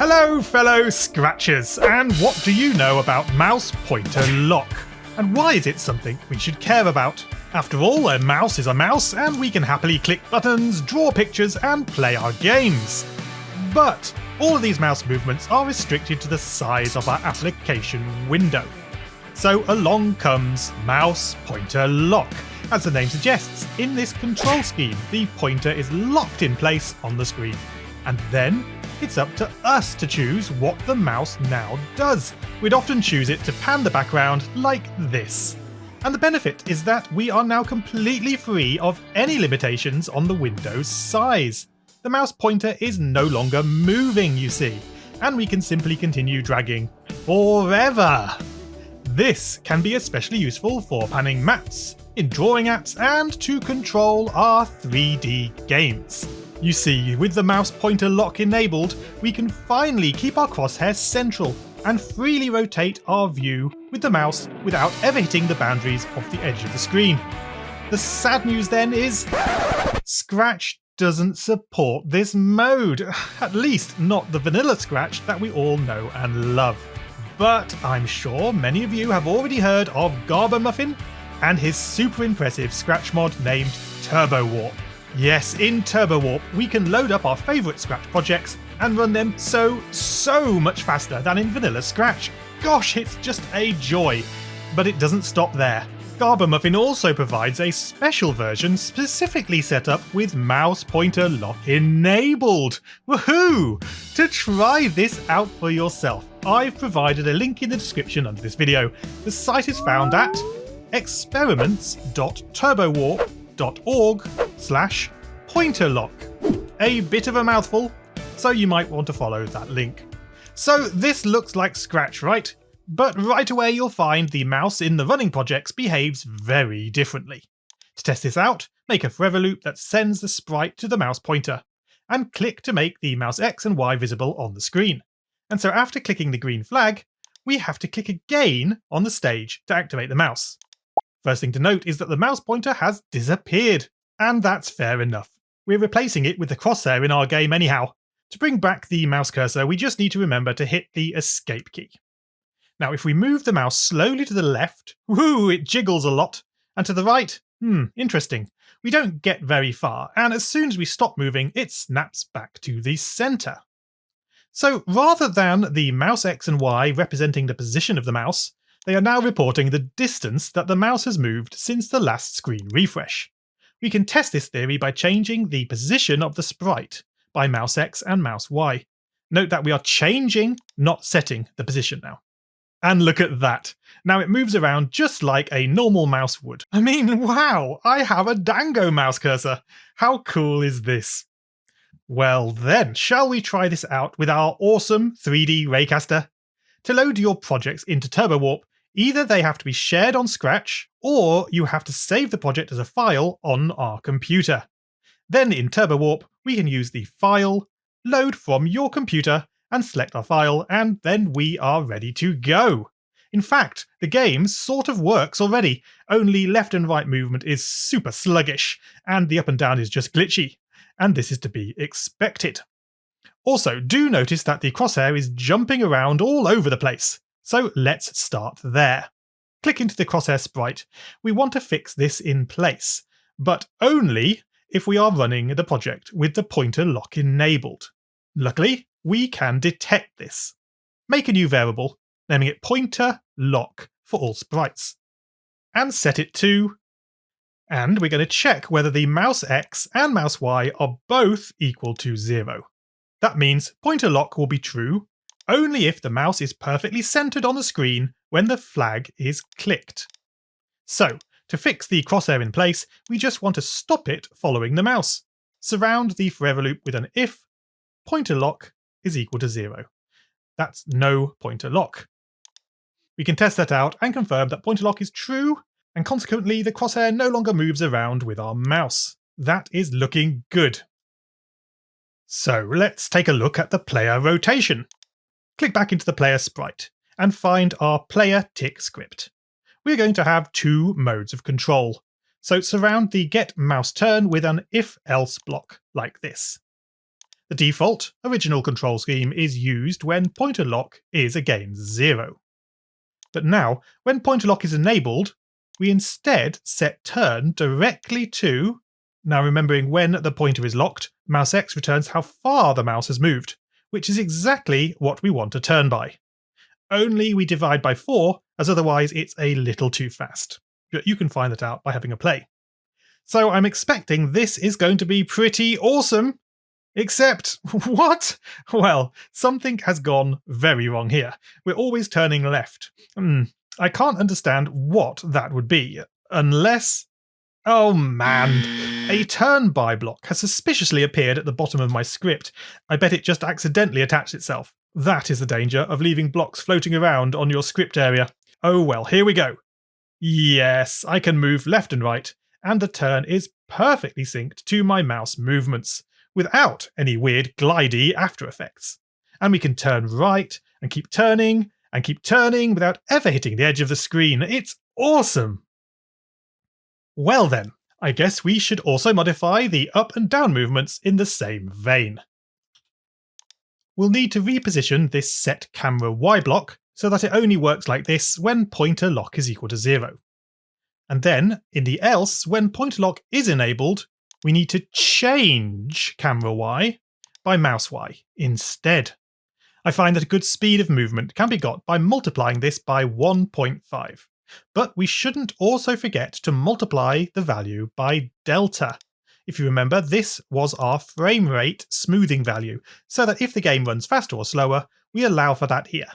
Hello fellow Scratchers, and what do you know about mouse pointer lock? And why is it something we should care about? After all, a mouse is a mouse and we can happily click buttons, draw pictures and play our games. But all of these mouse movements are restricted to the size of our application window. So along comes mouse pointer lock. As the name suggests, in this control scheme, the pointer is locked in place on the screen. And then it's up to us to choose what the mouse now does. We'd often choose it to pan the background like this. And the benefit is that we are now completely free of any limitations on the window's size. The mouse pointer is no longer moving, you see, and we can simply continue dragging forever. This can be especially useful for panning maps, in drawing apps, and to control our 3D games. You see, with the mouse pointer lock enabled, we can finally keep our crosshair central and freely rotate our view with the mouse without ever hitting the boundaries of the edge of the screen. The sad news then is Scratch doesn't support this mode, at least not the vanilla Scratch that we all know and love. But I'm sure many of you have already heard of Garbamuffin and his super impressive Scratch mod named TurboWarp. Yes, in TurboWarp, we can load up our favourite Scratch projects and run them so much faster than in vanilla Scratch. Gosh, it's just a joy. But it doesn't stop there. Garbamuffin also provides a special version specifically set up with mouse pointer lock enabled. Woohoo! To try this out for yourself, I've provided a link in the description under this video. The site is found at experiments.turbowarp.org/pointerlock. A bit of a mouthful, so you might want to follow that link. So this looks like Scratch, right? But right away you'll find the mouse in the running projects behaves very differently. To test this out, make a forever loop that sends the sprite to the mouse pointer, and click to make the mouse X and Y visible on the screen. And so after clicking the green flag, we have to click again on the stage to activate the mouse. First thing to note is that the mouse pointer has disappeared, and that's fair enough. We're replacing it with the crosshair in our game anyhow. To bring back the mouse cursor, we just need to remember to hit the escape key. Now if we move the mouse slowly to the left, whoo, it jiggles a lot, and to the right, interesting. We don't get very far, and as soon as we stop moving, it snaps back to the centre. So rather than the mouse X and Y representing the position of the mouse, they are now reporting the distance that the mouse has moved since the last screen refresh. We can test this theory by changing the position of the sprite by mouse X and mouse Y. Note that we are changing, not setting the position now. And look at that. Now it moves around just like a normal mouse would. I mean, wow, I have a Dango mouse cursor. How cool is this? Well then, shall we try this out with our awesome 3D Raycaster? To load your projects into TurboWarp, either they have to be shared on Scratch, or you have to save the project as a file on our computer. Then in TurboWarp, we can use the File, Load from your computer, and select our file, and then we are ready to go. In fact, the game sort of works already, only left and right movement is super sluggish, and the up and down is just glitchy. And this is to be expected. Also, do notice that the crosshair is jumping around all over the place. So let's start there. Click into the crosshair sprite. We want to fix this in place, but only if we are running the project with the pointer lock enabled. Luckily, we can detect this. Make a new variable, naming it pointer lock for all sprites, and set it to. And we're going to check whether the mouse X and mouse Y are both equal to 0. That means pointer lock will be true only if the mouse is perfectly centered on the screen when the flag is clicked. So, to fix the crosshair in place, we just want to stop it following the mouse. Surround the forever loop with an if pointer lock is equal to 0. That's no pointer lock. We can test that out and confirm that pointer lock is true, and consequently the crosshair no longer moves around with our mouse. That is looking good. So let's take a look at the player rotation. Click back into the player sprite and find our player tick script. We're going to have two modes of control. So surround the get mouse turn with an if-else block like this. The default, original control scheme is used when pointer lock is again 0. But now, when pointer lock is enabled, we instead set turn directly to... Now remembering when the pointer is locked, mouse X returns how far the mouse has moved, which is exactly what we want to turn by. Only we divide by 4, as otherwise it's a little too fast. But you can find that out by having a play. So I'm expecting this is going to be pretty awesome. Except, what? Well, something has gone very wrong here. We're always turning left. I can't understand what that would be, unless... Oh man, a turn by block has suspiciously appeared at the bottom of my script. I bet it just accidentally attached itself. That is the danger of leaving blocks floating around on your script area. Oh well, here we go. Yes, I can move left and right, and the turn is perfectly synced to my mouse movements, without any weird glidey after effects. And we can turn right, and keep turning without ever hitting the edge of the screen. It's awesome! Well then, I guess we should also modify the up and down movements in the same vein. We'll need to reposition this set camera Y block so that it only works like this when pointer lock is equal to 0. And then, in the else, when pointer lock is enabled, we need to change camera Y by mouse Y instead. I find that a good speed of movement can be got by multiplying this by 1.5. But we shouldn't also forget to multiply the value by delta. If you remember, this was our frame rate smoothing value, so that if the game runs faster or slower, we allow for that here.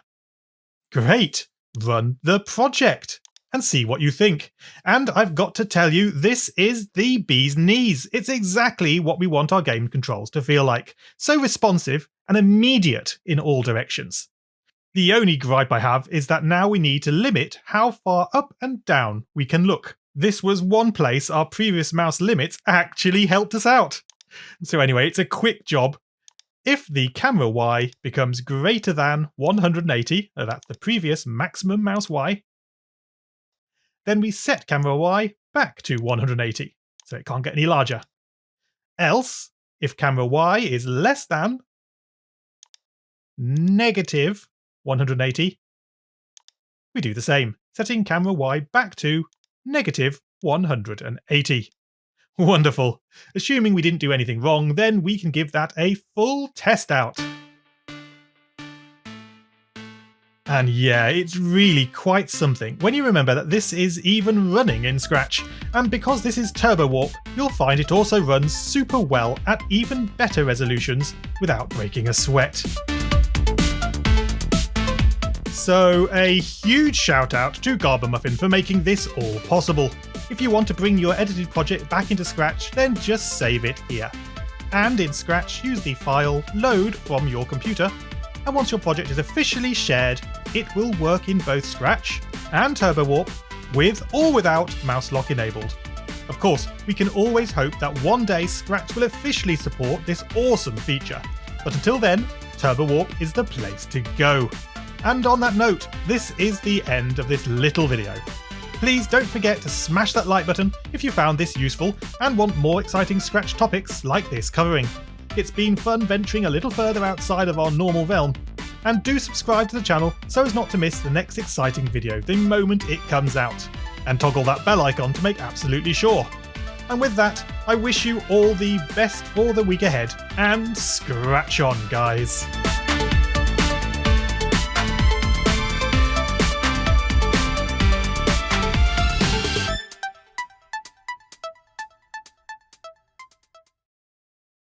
Great! Run the project and see what you think. And I've got to tell you, this is the bee's knees. It's exactly what we want our game controls to feel like. So responsive and immediate in all directions. The only gripe I have is that now we need to limit how far up and down we can look. This was one place our previous mouse limits actually helped us out. So anyway, it's a quick job. If the camera Y becomes greater than 180, that's the previous maximum mouse Y, then we set camera Y back to 180, so it can't get any larger. Else, if camera Y is less than negative 180, we do the same, setting camera Y back to negative 180. Wonderful. Assuming we didn't do anything wrong, then we can give that a full test out. And yeah, it's really quite something when you remember that this is even running in Scratch. And because this is TurboWarp, you'll find it also runs super well at even better resolutions without breaking a sweat. So a huge shout out to Garbermuffin for making this all possible. If you want to bring your edited project back into Scratch, then just save it here. And in Scratch, use the file load from your computer, and once your project is officially shared, it will work in both Scratch and TurboWarp, with or without mouse lock enabled. Of course, we can always hope that one day Scratch will officially support this awesome feature, but until then, TurboWarp is the place to go. And on that note, this is the end of this little video. Please don't forget to smash that like button if you found this useful and want more exciting Scratch topics like this covering. It's been fun venturing a little further outside of our normal realm. And do subscribe to the channel so as not to miss the next exciting video the moment it comes out. And toggle that bell icon to make absolutely sure. And with that, I wish you all the best for the week ahead, and Scratch on, guys!